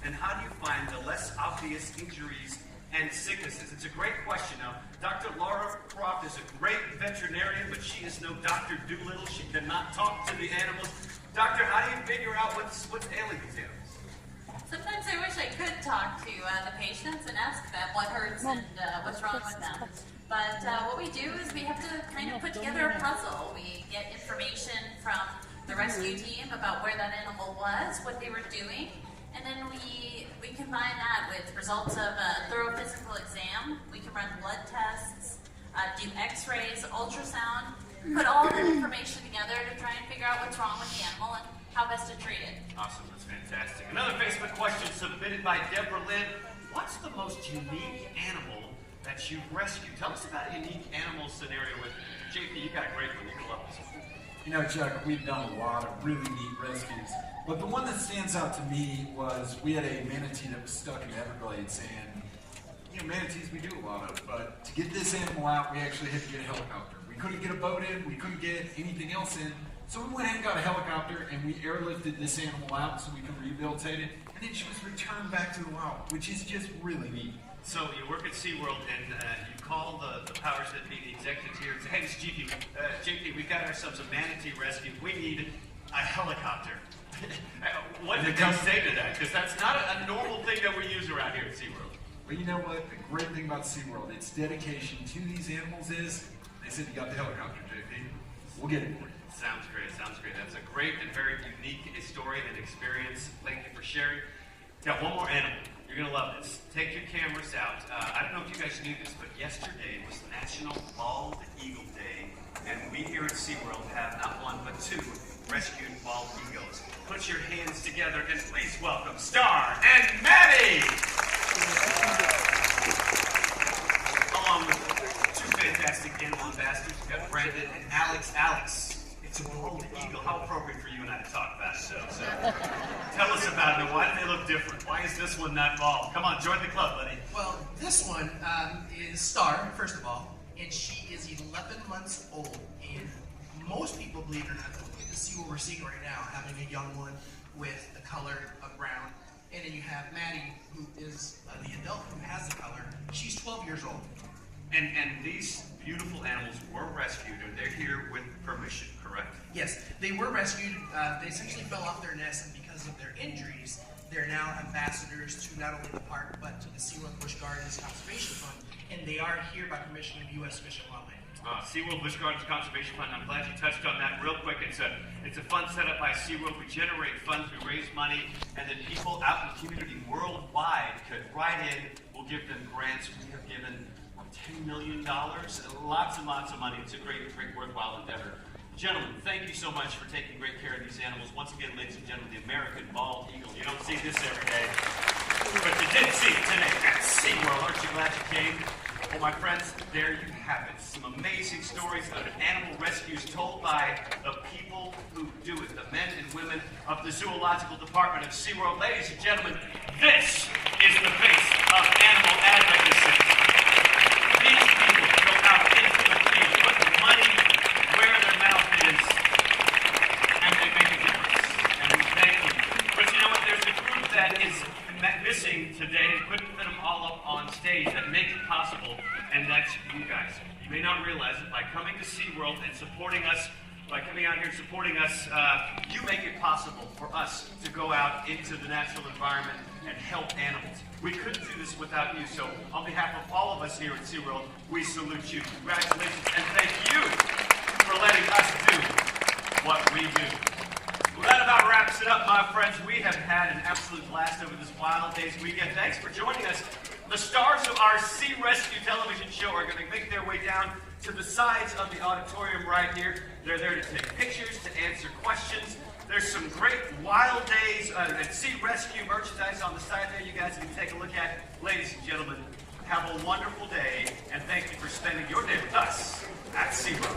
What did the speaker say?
and how do you find the less obvious injuries and sicknesses? It's a great question. Now, Dr. Laura Croft is a great veterinarian, but she is no Dr. Doolittle. She cannot talk to the animals. Doctor, how do you figure out what's ailing these animals? Sometimes I wish I could talk to the patients and ask them what hurts and what's wrong with them. But what we do is we have to kind of put together a puzzle. We get information from the rescue team about where that animal was, what they were doing, and then we combine that with results of a thorough physical exam. We can run blood tests, do x-rays, ultrasound, put all the information together to try and figure out what's wrong with the animal and how best to treat it. Awesome, that's fantastic. Another Facebook question submitted by Deborah Lynn. What's the most unique animal that you've rescued? Tell us about a unique animal scenario with JP. You got a great one. You're going to love this one. You know, Chuck, we've done a lot of really neat rescues, but the one that stands out to me was we had a manatee that was stuck in the Everglades, and you know, manatees we do a lot of, but to get this animal out, we actually had to get a helicopter. We couldn't get a boat in, we couldn't get anything else in, so we went and got a helicopter and we airlifted this animal out so we could rehabilitate it, and then she was returned back to the wild, which is just really neat. So you work at Seaworld and you call the powers that be, the executives here, and say, hey, this is JP, we've got ourselves a manatee rescue. We need a helicopter. What did they say to that? Because that's not a normal thing that we use around here at Seaworld. Well, you know what? The great thing about Seaworld, its dedication to these animals is, they said, you got the helicopter, JP. We'll get it for you. Sounds great, sounds great. That's a great and very unique story and experience. Thank you for sharing. Got one more animal. You're going to love this. Take your cameras out. I don't know if you guys knew this, but yesterday was National Bald Eagle Day, and we here at Seaworld have not one but two rescued bald eagles. Put your hands together and please welcome Star and Maddie! Along with two fantastic animal ambassadors, we've got Brandon and Alex. Alex, it's a bald eagle. How appropriate for you and I to talk about it, so tell us about it. Why do they look different? Why is this one not bald? Come on, join the club, buddy. Well, this one is Star, first of all, and she is 11 months old. And most people, believe it or not, don't get to see what we're seeing right now, having a young one with the color of brown. And then you have Maddie, who is the adult who has the color. She's 12 years old. And these beautiful animals were rescued, and they're here with permission, correct? Yes, they were rescued. They essentially fell off their nest, and because of their injuries, they're now ambassadors to not only the park, but to the Seaworld Busch Gardens Conservation Fund, and they are here by permission of U.S. Fish and Wildlife. Seaworld Busch Gardens Conservation Fund, I'm glad you touched on that real quick. It's a fund set up by Seaworld. We generate funds, we raise money, and then people out in the community worldwide could write in. We'll give them grants. We have given $10 million, lots and lots of money. It's a great, worthwhile endeavor. Gentlemen, thank you so much for taking great care of these animals. Once again, ladies and gentlemen, the American bald eagle. You don't see this every day, but you did see it today at Seaworld. Aren't you glad you came? Well, my friends, there you have it. Some amazing stories of animal rescues told by the people who do it, the men and women of the Zoological Department of Seaworld. Ladies and gentlemen, this is the face of animal advocacy. These people go out into the field, put the money where their mouth is, and they make a difference. And we thank you. But you know what? There's a group that is missing today and couldn't fit them all up on stage that make it possible, and that's you guys. You may not realize it, by coming to SeaWorld and supporting us, by coming out here and supporting us, you make it possible for us to go out into the natural environment and help animals. We couldn't do this without you, so on behalf of all of us here at SeaWorld, we salute you. Congratulations, and thank you for letting us do what we do. Well, that about wraps it up, my friends. We have had an absolute blast over this Wild Days weekend. Thanks for joining us. The stars of our Sea Rescue television show are going to make their way down to the sides of the auditorium right here. They're there to take pictures, to answer questions. There's some great Wild Days and Sea Rescue merchandise on the side there you guys can take a look at. Ladies and gentlemen, have a wonderful day, and thank you for spending your day with us at SeaWorld.